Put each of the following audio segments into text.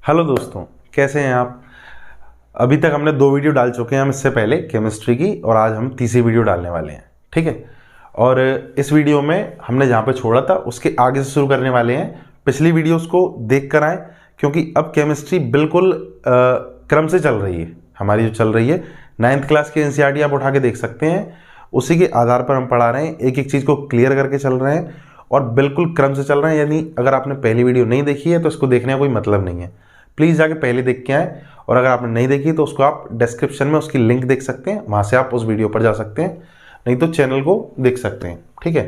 Hello दोस्तों, कैसे हैं आप। अभी तक हमने 2 वीडियो डाल चुके हैं हम इससे पहले केमिस्ट्री की, और आज हम तीसरी वीडियो डालने वाले हैं। ठीक है, और इस वीडियो में हमने जहाँ पे छोड़ा था उसके आगे से शुरू करने वाले हैं। पिछली वीडियोस को देख कर आएँ, क्योंकि अब केमिस्ट्री बिल्कुल क्रम से चल रही है। हमारी जो चल रही है 9th क्लास की एनसीईआरटी आप उठा के देख सकते हैं, उसी के आधार पर हम पढ़ा रहे हैं। एक एक चीज़ को क्लियर करके चल रहे हैं और बिल्कुल क्रम से चल रहे हैं। यानी अगर आपने पहली वीडियो नहीं देखी है तो इसको देखने का कोई मतलब नहीं है। प्लीज़ जाके पहले देख के आएँ, और अगर आपने नहीं देखी तो उसको आप डिस्क्रिप्शन में उसकी लिंक देख सकते हैं, वहाँ से आप उस वीडियो पर जा सकते हैं, नहीं तो चैनल को देख सकते हैं। ठीक है,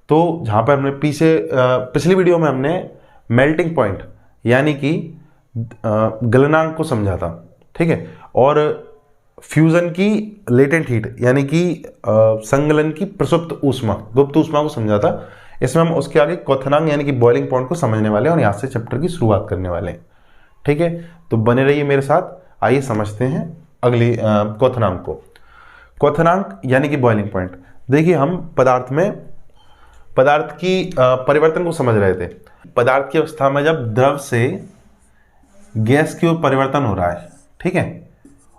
तो जहाँ पर हमने पिछली वीडियो में हमने मेल्टिंग पॉइंट यानी कि गलनांक को समझा था। ठीक है, और फ्यूज़न की लेटेंट हीट यानी कि संगलन की प्रसुप्त ऊष्मा, गुप्त ऊष्मा को समझा था। इसमें हम उसके आगे क्वथनांक यानी कि बॉइलिंग पॉइंट को समझने वाले हैं और यहाँ से चैप्टर की शुरुआत करने वाले हैं। ठीक है, तो बने रहिए मेरे साथ। आइए समझते हैं अगली क्वथनांक को। क्वथनांक यानी कि बॉइलिंग पॉइंट। देखिए, हम पदार्थ की परिवर्तन को समझ रहे थे। पदार्थ की अवस्था में जब द्रव से गैस की ओर परिवर्तन हो रहा है, ठीक है,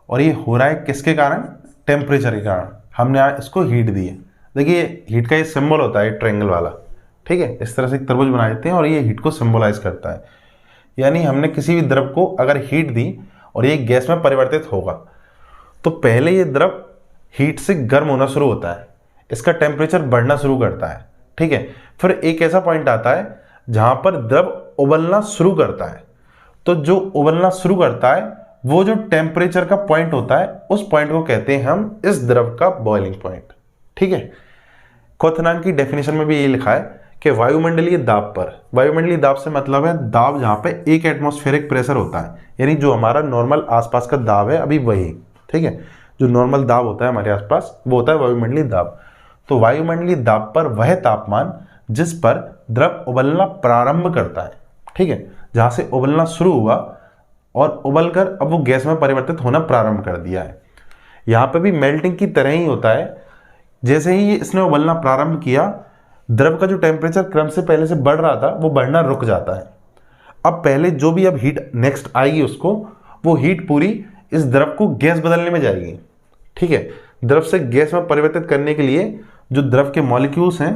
और ये हो रहा है किसके कारण? टेम्परेचर के कारण। हमने आज इसको हीट दी है। देखिए, हीट का ये सिंबल होता है ट्रायंगल वाला। ठीक है, इस तरह से एक त्रिभुज बना देते हैं और ये हीट को सिंबलाइज करता है। यानी हमने किसी भी द्रव को अगर हीट दी और ये गैस में परिवर्तित होगा, तो पहले ये द्रव हीट से गर्म होना शुरू होता है, इसका टेम्परेचर बढ़ना शुरू करता है। ठीक है, फिर एक ऐसा पॉइंट आता है जहां पर द्रव उबलना शुरू करता है। तो जो उबलना शुरू करता है वो जो टेम्परेचर का पॉइंट होता है, उस पॉइंट को कहते हैं हम इस द्रव का बॉइलिंग पॉइंट। ठीक है, क्वथनांक की डेफिनेशन में भी ये लिखा है कि वायुमंडलीय दाब पर, वायुमंडलीय दाब से मतलब है दाब जहां पे 1 एटमॉस्फेरिक प्रेशर होता है, यानी जो हमारा नॉर्मल आसपास का दाब है अभी वही। ठीक है, जो नॉर्मल दाब होता है हमारे आसपास वो होता है वायुमंडलीय दाब। तो वायुमंडलीय दाब पर वह तापमान जिस पर द्रव उबलना प्रारंभ करता है, ठीक है, जहां से उबलना शुरू हुआ और उबलकर अब वो गैस में परिवर्तित होना प्रारंभ कर दिया है। यहाँ पे भी मेल्टिंग की तरह ही होता है। जैसे ही ये इसने उबलना प्रारंभ किया, द्रव का जो टेम्परेचर क्रम से पहले से बढ़ रहा था वो बढ़ना रुक जाता है। अब पहले जो भी अब हीट नेक्स्ट आएगी उसको, वो हीट पूरी इस द्रव को गैस बदलने में जाएगी। ठीक है, द्रव से गैस में परिवर्तित करने के लिए जो द्रव के मॉलिक्यूल्स हैं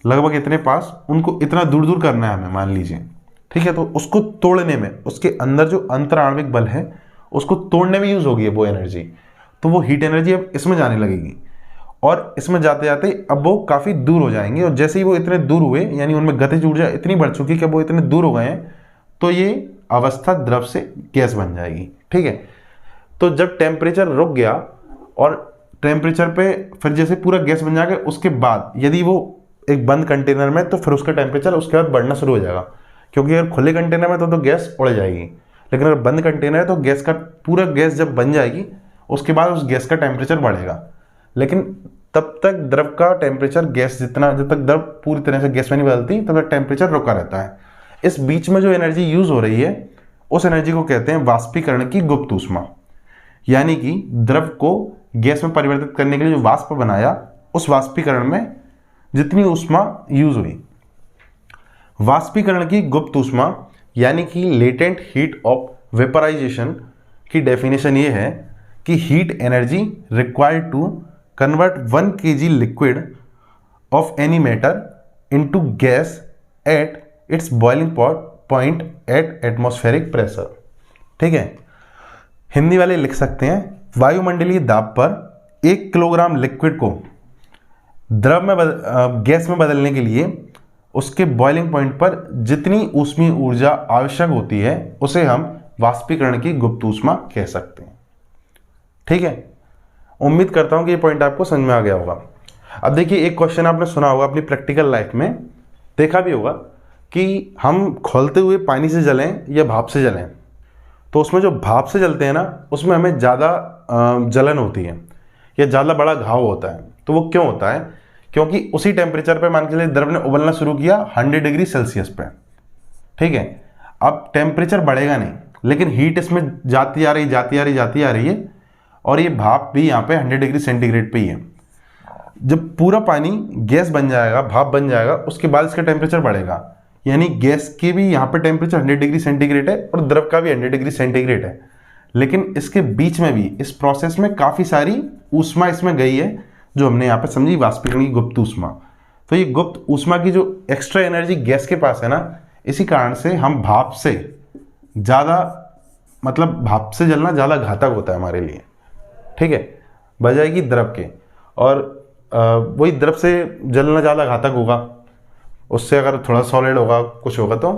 लगभग इतने पास, उनको इतना दूर दूर करना है हमें, मान लीजिए। ठीक है, तो उसको तोड़ने में, उसके अंदर जो अंतराण्विक बल है उसको तोड़ने में यूज होगी वो एनर्जी। तो वो हीट एनर्जी अब इसमें जाने लगेगी और इसमें जाते जाते अब वो काफ़ी दूर हो जाएंगे। और जैसे ही वो इतने दूर हुए, यानी उनमें गतिज ऊर्जा इतनी बढ़ चुकी कि अब वो इतने दूर हो गए हैं, तो ये अवस्था द्रव से गैस बन जाएगी। ठीक है, तो जब टेम्परेचर रुक गया और टेम्परेचर पे फिर जैसे पूरा गैस बन जाएगा, उसके बाद यदि वो एक बंद कंटेनर में, तो फिर उसका टेम्परेचर उसके बाद बढ़ना शुरू हो जाएगा। क्योंकि अगर खुले कंटेनर में तो गैस उड़ जाएगी, लेकिन अगर बंद कंटेनर है तो गैस का पूरा गैस जब बन जाएगी उसके बाद उस गैस का टेम्परेचर बढ़ेगा। लेकिन तब तक द्रव का टेम्परेचर गैस जब तक द्रव पूरी तरह से गैस में नहीं बदलती तब तक टेम्परेचर रुका रहता है। इस बीच में जो एनर्जी यूज हो रही है उस एनर्जी को कहते हैं वाष्पीकरण की गुप्त ऊष्मा। यानी कि द्रव को गैस में परिवर्तित करने के लिए जो वाष्प बनाया, उस वाष्पीकरण में जितनी ऊष्मा यूज हुई, वाष्पीकरण की गुप्त ऊष्मा यानी कि लेटेंट हीट ऑफ वेपराइजेशन की डेफिनेशन ये है कि heat energy required to convert 1 kg liquid of any matter into gas at its boiling point at atmospheric pressure. ठीक है, हिंदी वाले लिख सकते हैं, वायुमंडलीय दाब पर 1 किलोग्राम लिक्विड को द्रव में गैस में बदलने के लिए उसके बॉइलिंग पॉइंट पर जितनी ऊष्मीय ऊर्जा आवश्यक होती है उसे हम वाष्पीकरण की गुप्त ऊष्मा कह सकते हैं। ठीक है, उम्मीद करता हूं कि ये पॉइंट आपको समझ में आ गया होगा। अब देखिए, एक क्वेश्चन आपने सुना होगा अपनी प्रैक्टिकल लाइफ में, देखा भी होगा कि हम खौलते हुए पानी से जलें या भाप से जलें, तो उसमें जो भाप से जलते हैं ना, उसमें हमें ज़्यादा जलन होती है या ज़्यादा बड़ा घाव होता है। तो वो क्यों होता है? क्योंकि उसी टेम्परेचर पे मान के चलिए द्रव ने उबलना शुरू किया 100 डिग्री सेल्सियस पे। ठीक है, अब टेम्परेचर बढ़ेगा नहीं, लेकिन हीट इसमें जाती आ रही है और ये भाप भी यहाँ पे 100 डिग्री सेंटीग्रेड पे ही है। जब पूरा पानी गैस बन जाएगा, भाप बन जाएगा, उसके बाद इसका टेम्परेचर बढ़ेगा। यानी गैस की भी यहाँ पे टेम्परेचर 100 डिग्री सेंटीग्रेड है और द्रव का भी 100 डिग्री सेंटीग्रेड है, लेकिन इसके बीच में भी इस प्रोसेस में काफ़ी सारी ऊष्मा इसमें गई है, जो हमने यहाँ पे समझी वाष्पीकरण की गुप्त ऊष्मा। तो ये गुप्त ऊष्मा की जो एक्स्ट्रा एनर्जी गैस के पास है ना, इसी कारण से हम भाप से ज़्यादा, मतलब भाप से जलना ज़्यादा घातक होता है हमारे लिए, ठीक है, बजाय कि द्रव के। और वही द्रव से जलना ज़्यादा घातक होगा, उससे अगर थोड़ा सॉलिड होगा कुछ होगा तो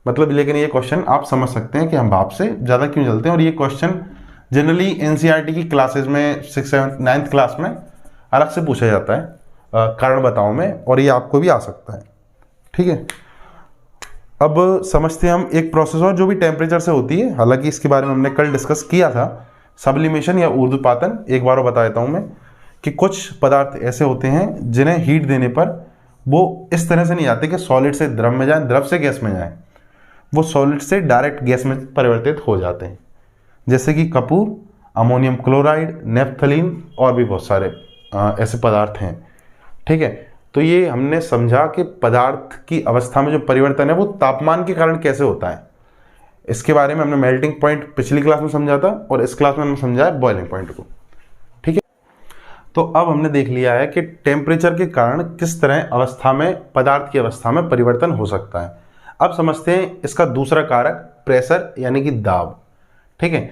मतलब, लेकिन ये क्वेश्चन आप समझ सकते हैं कि हम भाप से ज़्यादा क्यों जलते हैं। और ये क्वेश्चन जनरली एनसीईआरटी की क्लासेज में 6th 7th 9th क्लास में अलग से पूछा जाता है कारण बताओ में, और ये आपको भी आ सकता है, ठीक है। अब समझते हैं हम एक प्रोसेस और जो भी टेम्परेचर से होती है, हालांकि इसके बारे में हमने कल डिस्कस किया था, सब्लिमेशन या ऊर्ध्वपातन। एक बार बता देता हूँ मैं कि कुछ पदार्थ ऐसे होते हैं जिन्हें हीट देने पर वो इस तरह से नहीं जाते कि सॉलिड से द्रव में जाए, द्रव से गैस में जाए, वो सॉलिड से डायरेक्ट गैस में परिवर्तित हो जाते हैं, जैसे कि कपूर, अमोनियम क्लोराइड, नेफ्थलीन और भी बहुत सारे ऐसे पदार्थ हैं, ठीक है। तो ये हमने समझा कि पदार्थ की अवस्था में जो परिवर्तन है वो तापमान के कारण कैसे होता है। इसके बारे में हमने मेल्टिंग पॉइंट पिछली क्लास में समझा था और इस क्लास में हमने समझा है बॉइलिंग पॉइंट को, ठीक है। तो अब हमने देख लिया है कि टेम्परेचर के कारण किस तरह अवस्था में, पदार्थ की अवस्था में परिवर्तन हो सकता है। अब समझते हैं इसका दूसरा कारक, प्रेशर यानी कि दाब, ठीक है।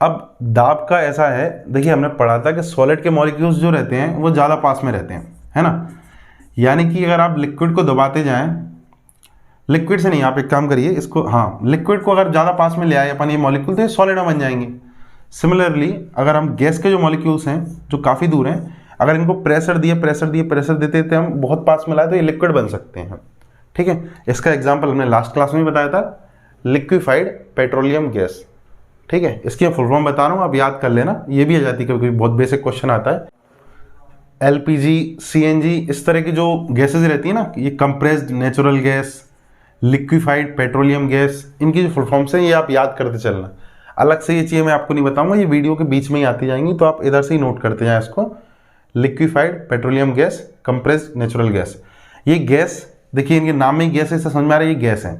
अब दाब का ऐसा है, देखिए हमने पढ़ा था कि सॉलिड के मॉलिक्यूल्स जो रहते हैं वो ज़्यादा पास में रहते हैं, है ना। यानी कि अगर आप लिक्विड को दबाते जाएं, लिक्विड से नहीं, आप एक काम करिए इसको, हाँ, लिक्विड को अगर ज़्यादा पास में ले आए अपन ये मॉलिक्यूल, तो ये सॉलिड में बन जाएंगे। सिमिलरली अगर हम गैस के जो मॉलिक्यूल्स हैं जो काफ़ी दूर हैं, अगर इनको प्रेशर देते देते हम बहुत पास में लाए तो ये लिक्विड बन सकते हैं, ठीक है। इसका एग्जाम्पल हमने लास्ट क्लास में बताया था, लिक्विफाइड पेट्रोलियम गैस, ठीक है। इसकी फुल फॉर्म बता रहा हूँ, आप याद कर लेना, ये भी आ जाती है क्योंकि बहुत बेसिक क्वेश्चन आता है। एलपीजी, सीएनजी, इस तरह की जो गैसेज रहती है ना, ये compressed natural gas, liquefied petroleum gas, इनकी जो फुल फॉर्म्स हैं ये आप याद करते चलना। अलग से ये चीज़ें मैं आपको नहीं बताऊंगा, ये वीडियो के बीच में ही आती जाएंगी, तो आप इधर से ही नोट करते जाएं इसको। Liquefied petroleum gas, compressed natural gas, ये गैस देखिए इनके नाम में ही गैस है, समझ में आ रहा है ये गैस है,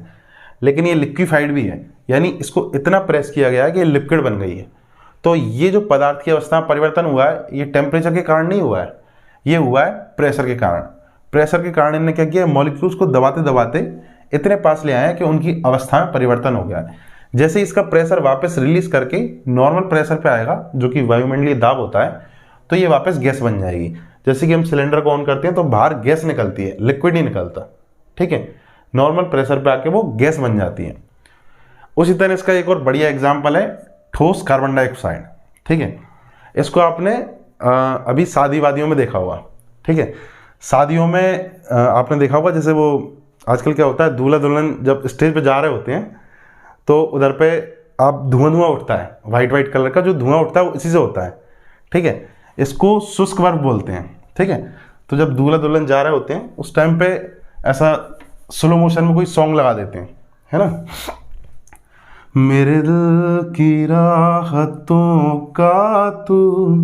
लेकिन ये लिक्विफाइड भी है, यानी इसको इतना प्रेस किया गया है कि लिक्विड बन गई है। तो ये जो पदार्थ की अवस्था में परिवर्तन हुआ है, ये टेम्परेचर के कारण नहीं हुआ है, ये हुआ है प्रेशर के कारण। प्रेशर के कारण इन्होंने क्या किया, मॉलिक्यूल्स को दबाते दबाते इतने पास ले आए हैं कि उनकी अवस्था में परिवर्तन हो गया है। जैसे इसका प्रेशर वापस रिलीज करके नॉर्मल प्रेशर पे आएगा, जो कि वायुमंडलीय दाब होता है, तो ये वापस गैस बन जाएगी। जैसे कि हम सिलेंडर को ऑन करते हैं तो बाहर गैस निकलती है, लिक्विड नहीं निकलता, ठीक है। नॉर्मल प्रेशर पे आके वो गैस बन जाती है। उसी तरह इसका एक और बढ़िया एग्जाम्पल है ठोस कार्बन डाइऑक्साइड, ठीक है। इसको आपने अभी शादी वादियों में देखा होगा, ठीक है। शादियों में आपने देखा होगा, जैसे वो आजकल क्या होता है, दूल्हा दुल्हन जब स्टेज पे जा रहे होते हैं तो उधर पे आप धुआं उठता है, वाइट कलर का जो धुआं उठता है वो इसी से होता है, ठीक है। इसको शुष्क बर्फ बोलते हैं, ठीक है। तो जब दूल्हा दुल्हन जा रहे होते हैं उस टाइम पे ऐसा स्लो मोशन में कोई सॉन्ग लगा देते हैं, है ना, मेरे दिल की राहतों का तू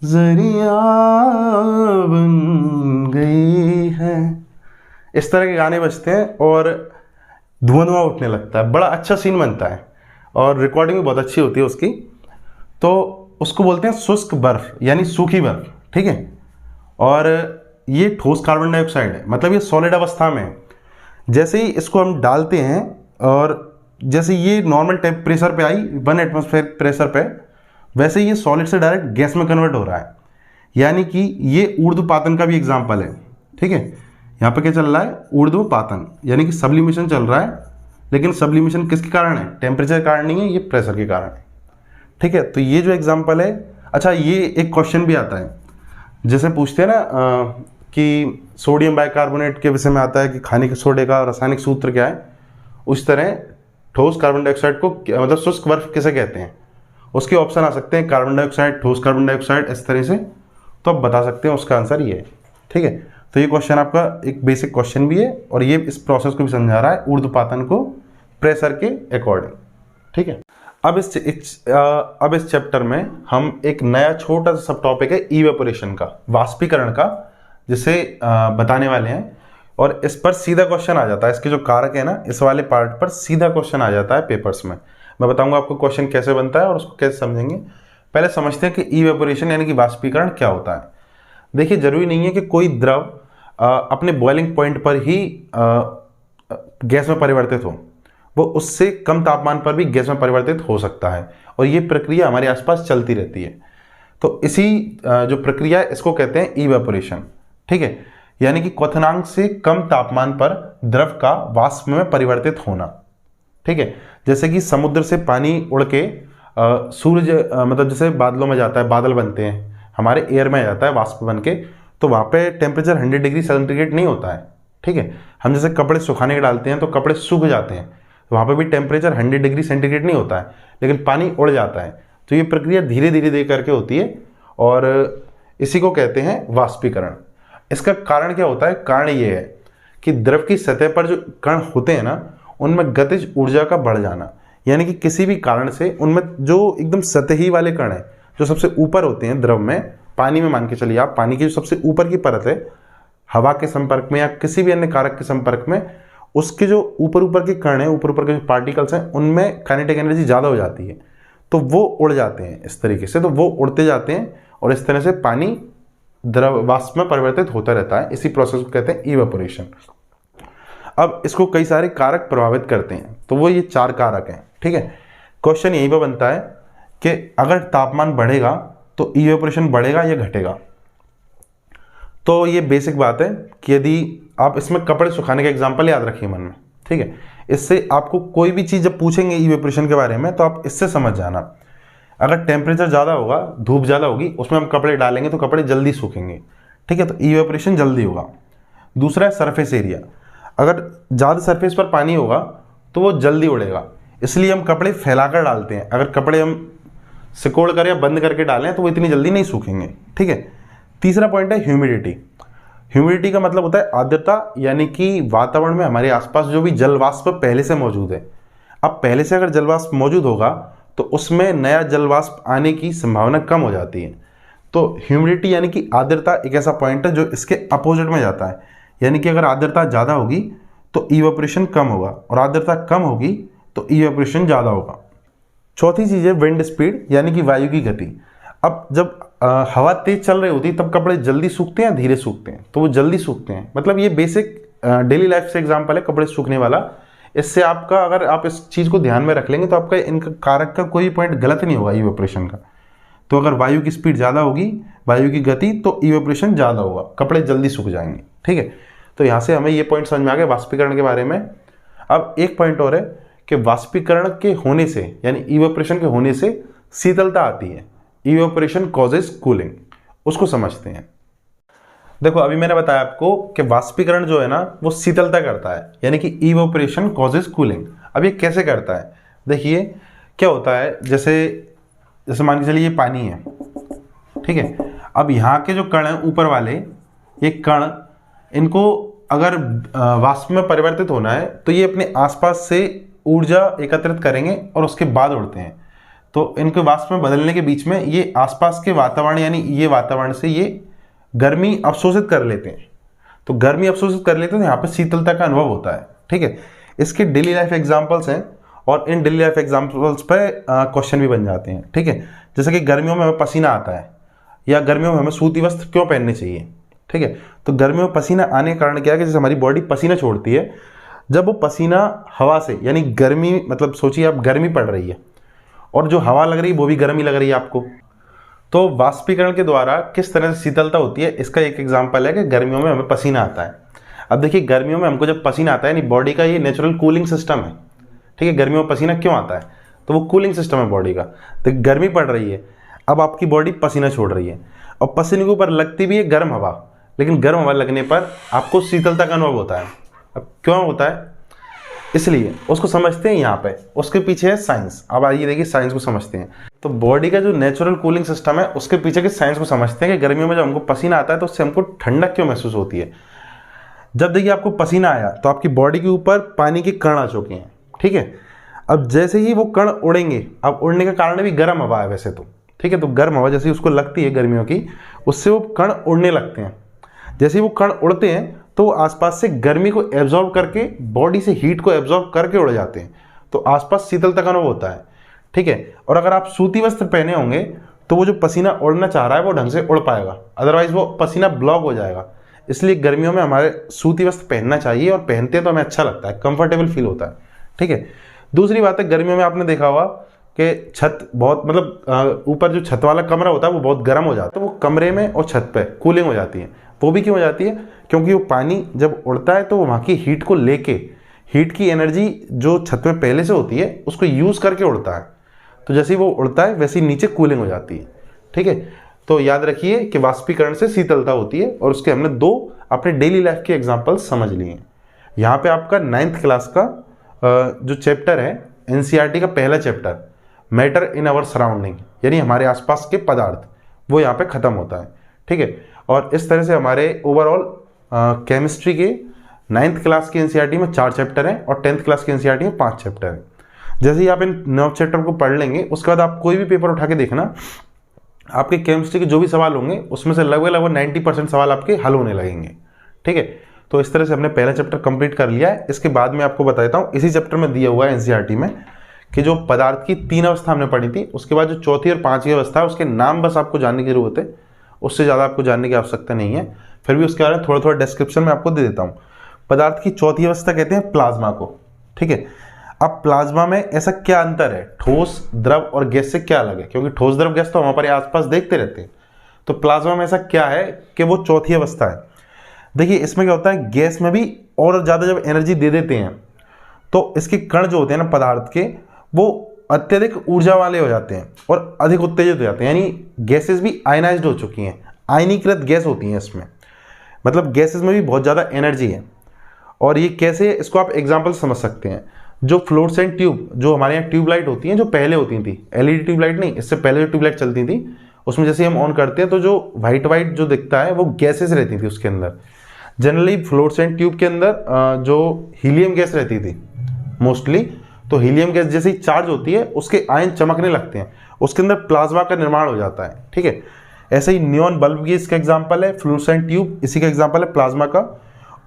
जरिया बन गई है। इस तरह के गाने बजते हैं और धुआं उठने लगता है, बड़ा अच्छा सीन बनता है और रिकॉर्डिंग भी बहुत अच्छी होती है उसकी। तो उसको बोलते हैं शुष्क बर्फ यानी सूखी बर्फ, ठीक है। और ये ठोस कार्बन डाइऑक्साइड है, मतलब ये सॉलिड अवस्था में है। जैसे ही इसको हम डालते हैं और जैसे ये नॉर्मल टेम्परेचर पे आई 1 एटमॉस्फेयर प्रेशर पे, वैसे ये सॉलिड से डायरेक्ट गैस में कन्वर्ट हो रहा है। यानी कि ये ऊर्ध्वपातन का भी एग्जाम्पल है, ठीक है। यहाँ पे क्या चल रहा है, ऊर्ध्वपातन यानी कि सब्लिमेशन चल रहा है, लेकिन सब्लिमेशन किसके कारण है, टेम्परेचर के कारण नहीं है, ये प्रेशर के कारण है, ठीक है। तो ये जो एग्जाम्पल है, अच्छा ये एक क्वेश्चन भी आता है, जैसे पूछते हैं ना कि सोडियम बाइकार्बोनेट के विषय में आता है कि खाने के सोडे का रासायनिक सूत्र क्या है, उस तरह ठोस कार्बन डाइऑक्साइड को मतलब शुष्क बर्फ किसे कहते हैं, उसके ऑप्शन आ सकते हैं कार्बन डाइऑक्साइड, ठोस कार्बन डाइऑक्साइड, इस तरह से। तो आप बता सकते हैं उसका आंसर ये है, ठीक है। तो ये क्वेश्चन आपका एक बेसिक क्वेश्चन भी है और ये इस प्रोसेस को भी समझा रहा है, ऊर्ध्वपातन को प्रेशर के अकॉर्डिंग, ठीक है। अब इस चैप्टर में हम एक नया छोटा सा सब टॉपिक है इवेपोरेशन का, वाष्पीकरण का, जिसे बताने वाले हैं। और इस पर सीधा क्वेश्चन आ जाता है, इसके जो कारक है ना इस वाले पार्ट पर सीधा क्वेश्चन आ जाता है पेपर्स में। मैं बताऊंगा आपको क्वेश्चन कैसे बनता है और उसको कैसे समझेंगे। पहले समझते हैं कि इवेपोरेशन यानी कि वाष्पीकरण क्या होता है। देखिए जरूरी नहीं है कि कोई द्रव अपने बॉइलिंग पॉइंट पर ही गैस में परिवर्तित हो, वो उससे कम तापमान पर भी गैस में परिवर्तित हो सकता है और ये प्रक्रिया हमारे आसपास चलती रहती है। तो इसी जो प्रक्रिया है इसको कहते हैं इवेपोरेशन, ठीक है, यानी कि क्वथनांक से कम तापमान पर द्रव का वाष्प में परिवर्तित होना, ठीक है। जैसे कि समुद्र से पानी उड़ के सूरज मतलब जैसे बादलों में जाता है, बादल बनते हैं, हमारे एयर में जाता है वाष्प बन के, तो वहाँ पे टेम्परेचर 100 डिग्री सेंटीग्रेड नहीं होता है, ठीक है। हम जैसे कपड़े सुखाने के डालते हैं तो कपड़े सूख जाते हैं, तो वहाँ पे भी टेम्परेचर 100 डिग्री सेंटीग्रेड नहीं होता है, लेकिन पानी उड़ जाता है। तो ये प्रक्रिया धीरे धीरे धीरे करके होती है और इसी को कहते हैं वाष्पीकरण। इसका कारण क्या होता है? कारण ये है कि द्रव की सतह पर जो कण होते हैं ना, उनमें गतिज ऊर्जा का बढ़ जाना, यानी कि किसी भी कारण से उनमें जो एकदम सतही वाले कण हैं, जो सबसे ऊपर होते हैं द्रव में, पानी में मान के चलिए आप, पानी की जो सबसे ऊपर की परत है, हवा के संपर्क में या किसी भी अन्य कारक के संपर्क में, उसके जो ऊपर ऊपर के कण हैं, ऊपर ऊपर के जो पार्टिकल्स हैं, उनमें काइनेटिक एनर्जी ज़्यादा हो जाती है, तो वो उड़ जाते हैं इस तरीके से। तो वो उड़ते जाते हैं और इस तरह से पानी द्रव वाष्प में परिवर्तित होता रहता है। इसी प्रोसेस को कहते हैं इवेपोरेशन। अब इसको कई सारे कारक प्रभावित करते हैं, तो वो ये 4 कारक हैं, ठीक है। क्वेश्चन यहीं पर बनता है कि अगर तापमान बढ़ेगा तो इवेपोरेशन बढ़ेगा या घटेगा। तो ये बेसिक बात है कि यदि आप इसमें कपड़े सुखाने का एग्जांपल याद रखिए मन में, ठीक है। इससे आपको कोई भी चीज़ जब पूछेंगे इवेपोरेशन के बारे में तो आप इससे समझ जाना। अगर टेम्परेचर ज़्यादा होगा, धूप ज़्यादा होगी, उसमें हम कपड़े डालेंगे तो कपड़े जल्दी सूखेंगे, ठीक है, तो इवेपोरेशन जल्दी होगा। दूसरा है सरफेस एरिया, अगर ज़्यादा सरफेस पर पानी होगा तो वो जल्दी उड़ेगा, इसलिए हम कपड़े फैलाकर डालते हैं। अगर कपड़े हम सिकोड़ कर या बंद करके डालें तो वो इतनी जल्दी नहीं सूखेंगे, ठीक है। तीसरा पॉइंट है ह्यूमिडिटी। ह्यूमिडिटी का मतलब होता है आर्द्रता, यानी कि वातावरण में हमारे आसपास जो भी जलवाष्प पहले से मौजूद है। अब पहले से अगर जलवाष्प मौजूद होगा तो उसमें नया जलवाष्प आने की संभावना कम हो जाती है। तो ह्यूमिडिटी यानी कि आर्द्रता एक ऐसा पॉइंट है जो इसके अपोजिट में जाता है, यानी कि अगर आर्द्रता ज़्यादा होगी तो इवेपोरेशन कम होगा और आर्द्रता कम होगी तो इवेपोरेशन ज़्यादा होगा। चौथी चीज़ है विंड स्पीड, यानी कि वायु की गति। अब जब हवा तेज चल रही होती है तब कपड़े जल्दी सूखते हैं, धीरे सूखते हैं, तो वो जल्दी सूखते हैं। मतलब ये बेसिक डेली लाइफ से एग्जांपल है कपड़े सूखने वाला। इससे आपका, अगर आप इस चीज़ को ध्यान में रख लेंगे तो आपका इनका कारक का कोई पॉइंट गलत नहीं होगा इवेपोरेशन का। तो अगर वायु की स्पीड ज़्यादा होगी, वायु की गति, तो इवेपोरेशन ज़्यादा होगा, कपड़े जल्दी सूख जाएंगे, ठीक है। तो यहाँ से हमें ये पॉइंट समझ में आ गया वाष्पीकरण के बारे में। अब एक पॉइंट और है कि वाष्पीकरण के होने से, यानी इवेपोरेशन के होने से शीतलता आती है। इवेपोरेशन कॉजेज कूलिंग, उसको समझते हैं। देखो अभी मैंने बताया आपको कि वाष्पीकरण जो है ना वो शीतलता करता है, यानी कि इवेपोरेशन कॉजेज कूलिंग। अब ये कैसे करता है? देखिए क्या होता है, जैसे मान के चलिए ये पानी है, ठीक है। अब यहाँ के जो कण हैं ऊपर वाले, ये कण, इनको अगर वाष्प में परिवर्तित होना है तो ये अपने आसपास से ऊर्जा एकत्रित करेंगे और उसके बाद उड़ते हैं। तो इनको वाष्प में बदलने के बीच में ये आसपास के वातावरण, यानी ये वातावरण से ये गर्मी अवशोषित कर लेते हैं। तो गर्मी अवशोषित कर लेते हैं तो यहाँ पे शीतलता का अनुभव होता है, ठीक है। इसके डेली लाइफ एग्जांपल्स हैं और इन डेली लाइफ एग्जांपल्स पे क्वेश्चन भी बन जाते हैं, ठीक है। जैसे कि गर्मियों में हमें पसीना आता है, या गर्मियों में हमें सूती वस्त्र क्यों पहनने चाहिए, ठीक है। तो गर्मियों में पसीना आने का कारण क्या है कि जैसे हमारी बॉडी पसीना छोड़ती है, जब वो पसीना हवा से, यानी गर्मी, मतलब सोचिए आप गर्मी पड़ रही है और जो हवा लग रही है वो भी गर्मी लग रही है आपको, तो वाष्पीकरण के द्वारा किस तरह से शीतलता होती है, इसका एक एग्जांपल है कि गर्मियों में हमें पसीना आता है। अब देखिए गर्मियों में हमको जब पसीना आता है, यानी बॉडी का ये नेचुरल कूलिंग सिस्टम है, ठीक है। गर्मियों में पसीना क्यों आता है? तो वो कूलिंग सिस्टम है बॉडी का। तो गर्मी पड़ रही है, अब आपकी बॉडी पसीना छोड़ रही है और पसीने के ऊपर लगती भी है गर्म हवा, लेकिन गर्म हवा लगने पर आपको शीतलता का अनुभव होता है। अब क्यों होता है? इसलिए उसको समझते हैं यहाँ पे, उसके पीछे है साइंस। अब आइए देखिए साइंस को समझते हैं। तो बॉडी का जो नेचुरल कूलिंग सिस्टम है उसके पीछे के साइंस को समझते हैं कि गर्मियों में जब हमको पसीना आता है तो उससे हमको ठंडक क्यों महसूस होती है। जब देखिए आपको पसीना आया तो आपकी बॉडी के ऊपर पानी के कण आ चुके हैं, ठीक है। अब जैसे ही वो कण उड़ेंगे, अब उड़ने का कारण भी गर्म हवा है वैसे तो, ठीक है। तो गर्म हवा जैसे ही उसको लगती है गर्मियों की, उससे वो कण उड़ने लगते हैं। जैसे ही वो कण उड़ते हैं तो आसपास से गर्मी को एब्जॉर्ब करके, बॉडी से हीट को एब्जॉर्ब करके उड़ जाते हैं, तो आसपास शीतलता का अनुभव होता है, ठीक है। और अगर आप सूती वस्त्र पहने होंगे तो वो जो पसीना उड़ना चाह रहा है वो ढंग से उड़ पाएगा, अदरवाइज वो पसीना ब्लॉक हो जाएगा। इसलिए गर्मियों में हमारे सूती वस्त्र पहनना चाहिए, और पहनते हैं तो हमें अच्छा लगता है, कंफर्टेबल फील होता है, ठीक है। दूसरी बात है, गर्मियों में आपने देखा होगा कि छत बहुत, मतलब ऊपर जो छत वाला कमरा होता है वो बहुत गर्म हो जाता है, तो वो कमरे में और छत पे कूलिंग हो जाती है। वो भी क्यों हो जाती है? क्योंकि वो पानी जब उड़ता है तो वो वहाँ की हीट को लेके, हीट की एनर्जी जो छत में पहले से होती है उसको यूज़ करके उड़ता है, तो जैसे ही वो उड़ता है वैसे ही नीचे कूलिंग हो जाती है, ठीक है। तो याद रखिए कि वाष्पीकरण से शीतलता होती है, और उसके हमने 2 अपने डेली लाइफ के एग्जाम्पल्स समझ लिए हैं। यहाँ पे आपका 9th क्लास का जो चैप्टर है एनसीईआरटी का पहला chapter, matter in our surrounding, यानी हमारे आसपास के पदार्थ, वो यहाँ पे ख़त्म होता है, ठीक है। और इस तरह से हमारे ओवरऑल केमिस्ट्री के 9th क्लास की एनसीईआरटी में 4 चैप्टर हैं, और 10th क्लास की एनसीईआरटी में 5 चैप्टर हैं। जैसे ही आप इन 9 चैप्टर को पढ़ लेंगे, उसके बाद आप कोई भी पेपर उठा के देखना, आपके केमिस्ट्री के जो भी सवाल होंगे उसमें से लगभग 90% सवाल आपके हल होने लगेंगे, ठीक है। तो इस तरह से हमने पहला चैप्टर कंप्लीट कर लिया है। इसके बाद में आपको बता देता हूँ, इसी चैप्टर में दिया हुआ है एनसीईआरटी में कि जो पदार्थ की 3 अवस्था हमने पढ़ी थी, उसके बाद जो चौथी और 5वीं अवस्था है उसके नाम बस आपको जानने की जरूरत है, उससे ज़्यादा आपको जानने की आवश्यकता नहीं है। फिर भी उसके बारे में थोड़ा थोड़ा डिस्क्रिप्शन में आपको दे देता हूँ। पदार्थ की चौथी अवस्था कहते हैं प्लाज्मा को, ठीक है। अब प्लाज्मा में ऐसा क्या अंतर है, ठोस द्रव और गैस से क्या अलग है? क्योंकि ठोस द्रव गैस तो हम हमारे आसपास देखते रहते हैं, तो प्लाज्मा में ऐसा क्या है कि वो चौथी अवस्था है। देखिए इसमें क्या होता है, गैस में भी और ज़्यादा जब एनर्जी दे देते हैं तो इसके कण जो होते हैं ना पदार्थ के, वो अत्यधिक ऊर्जा वाले हो जाते हैं और अधिक उत्तेजित हो जाते हैं, यानी गैसेस भी आयनाइज्ड हो चुकी हैं, आयनीकृत गैस होती हैं इसमें, मतलब गैसेस में भी बहुत ज़्यादा एनर्जी है। और ये कैसे, इसको आप एग्जाम्पल समझ सकते हैं। जो फ्लोरेसेंट ट्यूब, जो हमारे यहाँ ट्यूबलाइट होती हैं, जो पहले होती थी, एलईडी ट्यूबलाइट नहीं, इससे पहले जो ट्यूबलाइट चलती थी, उसमें जैसे हम ऑन करते हैं तो जो वाइट वाइट जो दिखता है वो गैसेस रहती थी उसके अंदर। जनरली फ्लोरेसेंट ट्यूब के अंदर जो हीलियम गैस रहती थी मोस्टली, तो हीलियम गैस जैसे ही चार्ज होती है उसके आयन चमकने लगते हैं, उसके अंदर प्लाज्मा का निर्माण हो जाता है, ठीक है। ऐसे ही नियॉन बल्ब भी इसका एग्जाम्पल है, फ्लोरेसेंट ट्यूब इसी का एग्जाम्पल है प्लाज्मा का।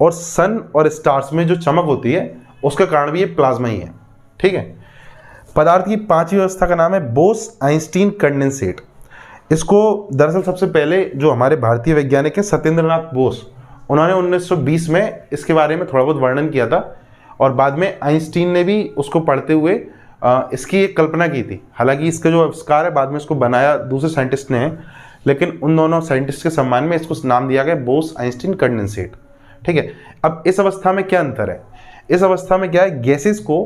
और सन और स्टार्स में जो चमक होती है उसका कारण भी ये प्लाज्मा ही है, ठीक है। पदार्थ की 5वीं अवस्था का नाम है बोस आइंस्टीन कंडेंसेट। इसको दरअसल सबसे पहले जो हमारे भारतीय वैज्ञानिक हैं सत्येंद्रनाथ बोस, उन्होंने 1920 में इसके बारे में थोड़ा बहुत वर्णन किया था, और बाद में आइंस्टीन ने भी उसको पढ़ते हुए इसकी एक कल्पना की थी। हालांकि इसका जो आविष्कार है बाद में इसको बनाया दूसरे साइंटिस्ट ने है, लेकिन उन दोनों साइंटिस्ट के सम्मान में इसको नाम दिया गया बोस आइंस्टीन कंडेंसेट, ठीक है। अब इस अवस्था में क्या अंतर है, इस अवस्था में क्या है, गैसेस को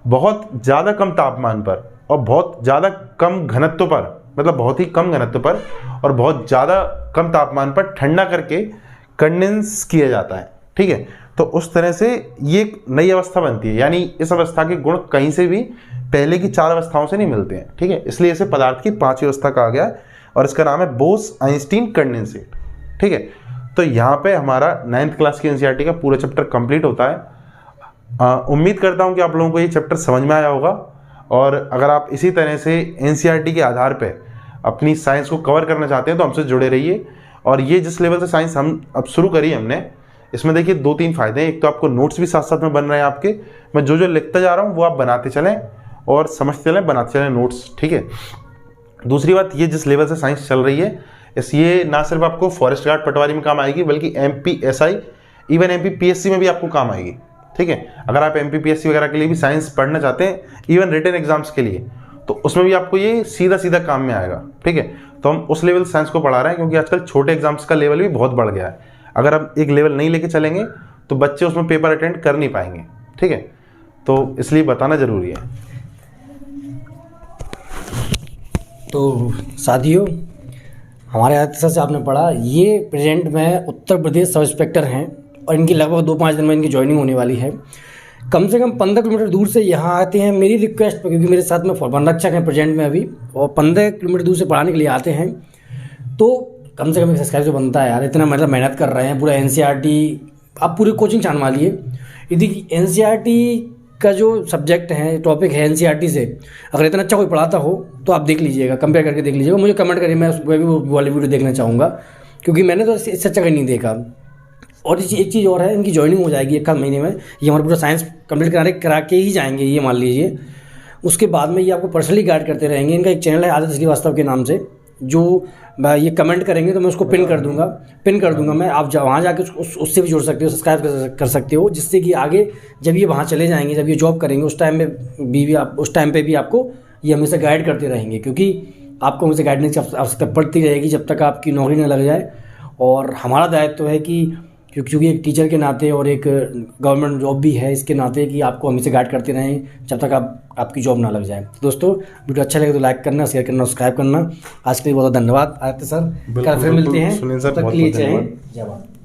बहुत ज़्यादा कम तापमान पर और बहुत ज़्यादा कम घनत्व पर, मतलब बहुत ही कम घनत्व पर और बहुत ज़्यादा कम तापमान पर ठंडा करके कंडेंस किया जाता है, ठीक है। तो उस तरह से ये एक नई अवस्था बनती है, यानी इस अवस्था के गुण कहीं से भी पहले की 4 अवस्थाओं से नहीं मिलते हैं, ठीक है। इसलिए इसे पदार्थ की 5वीं अवस्था कहा गया है और इसका नाम है बोस आइंस्टीन कंडेंसेट, ठीक है। तो यहाँ पे हमारा 9th क्लास की एनसीईआरटी का पूरा चैप्टर कंप्लीट होता है। उम्मीद करता हूँ कि आप लोगों को ये चैप्टर समझ में आया होगा, और अगर आप इसी तरह से एनसीईआरटी के आधार पे अपनी साइंस को कवर करना चाहते हैं तो हमसे जुड़े रहिए। और ये जिस लेवल से साइंस हम अब शुरू करी हमने, इसमें देखिए 2-3 फायदे हैं। एक तो आपको नोट्स भी साथ साथ में बन रहे हैं आपके, मैं जो जो लिखता जा रहा हूँ वो आप बनाते चलें और समझते चलें, बनाते चलें नोट्स, ठीक है। दूसरी बात, ये जिस लेवल से साइंस चल रही है ये ना सिर्फ आपको फॉरेस्ट गार्ड पटवारी में काम आएगी, बल्कि एमपीएसआई, इवन एमपीपीएससी में भी आपको काम आएगी, ठीक है। अगर आप एमपीपीएससी वगैरह के लिए भी साइंस पढ़ना चाहते हैं, इवन रिटन एग्जाम्स के लिए, तो उसमें भी आपको ये सीधा सीधा काम में आएगा, ठीक है। तो हम उस लेवल साइंस को पढ़ा रहे हैं क्योंकि आजकल छोटे एग्जाम्स का लेवल भी बहुत बढ़ गया है। अगर आप एक लेवल नहीं लेके चलेंगे तो बच्चे उसमें पेपर अटेंड कर नहीं पाएंगे, ठीक है। तो इसलिए बताना जरूरी है। तो साथियों, हमारे यहाँ से आपने पढ़ा, ये प्रेजेंट में उत्तर प्रदेश सब इंस्पेक्टर हैं और इनकी लगभग 2-5 दिन में इनकी ज्वाइनिंग होने वाली है। कम से कम 15 किलोमीटर दूर से यहाँ आते हैं मेरी रिक्वेस्ट पर, क्योंकि मेरे साथ में वन रक्षक हैं प्रेजेंट में अभी, और 15 किलोमीटर दूर से पढ़ाने के लिए आते हैं। तो कम से कम एक सब्सक्राइब जो बनता है यार, इतना मतलब मेहनत कर रहे हैं, पूरा एनसीईआरटी आप पूरी कोचिंग छान लिए। यदि एनसीईआरटी का जो सब्जेक्ट है, टॉपिक है एनसीईआरटी से, अगर इतना अच्छा कोई पढ़ाता हो तो आप देख लीजिएगा, कंपेयर करके देख लीजिएगा, मुझे कमेंट करिए, मैं भी वो वाली वीडियो देखना चाहूँगा, क्योंकि मैंने तो इससे अच्छा कहीं नहीं देखा। और एक चीज़ और है, इनकी ज्वाइनिंग हो जाएगी 1 महीने में। ये हमारा पूरा साइंस कंप्लीट करा के ही जाएंगे ये, मान लीजिए। उसके बाद में ये आपको पर्सनली गाइड करते रहेंगे। इनका एक चैनल है आदित्य श्रीवास्तव के नाम से, जो ये कमेंट करेंगे तो मैं उसको पिन कर दूंगा मैं। आप वहाँ जाके उससे भी जुड़ सकते हो, सब्सक्राइब कर सकते हो, जिससे कि आगे जब ये वहाँ चले जाएंगे, जब ये जॉब करेंगे, उस टाइम पे भी आपको ये हमेशा गाइड करते रहेंगे, क्योंकि आपको हमेशा गाइडेंस की आवश्यकता पड़ती रहेगी जब तक आपकी नौकरी न लग जाए। और हमारा दायित्व है कि क्योंकि एक टीचर के नाते और एक गवर्नमेंट जॉब भी है, इसके नाते कि आपको हमेशा गाइड करते रहें जब तक आपकी जॉब ना लग जाए। तो दोस्तों, वीडियो अच्छा लगे तो लाइक करना, शेयर करना, सब्सक्राइब करना। आज के लिए बहुत धन्यवाद आदित्य सर। कल फिर मिलते हैं, सुनील सर, तब तक बहुत के लिए बहुत धन्यवाद। जय हिंद, जय भारत।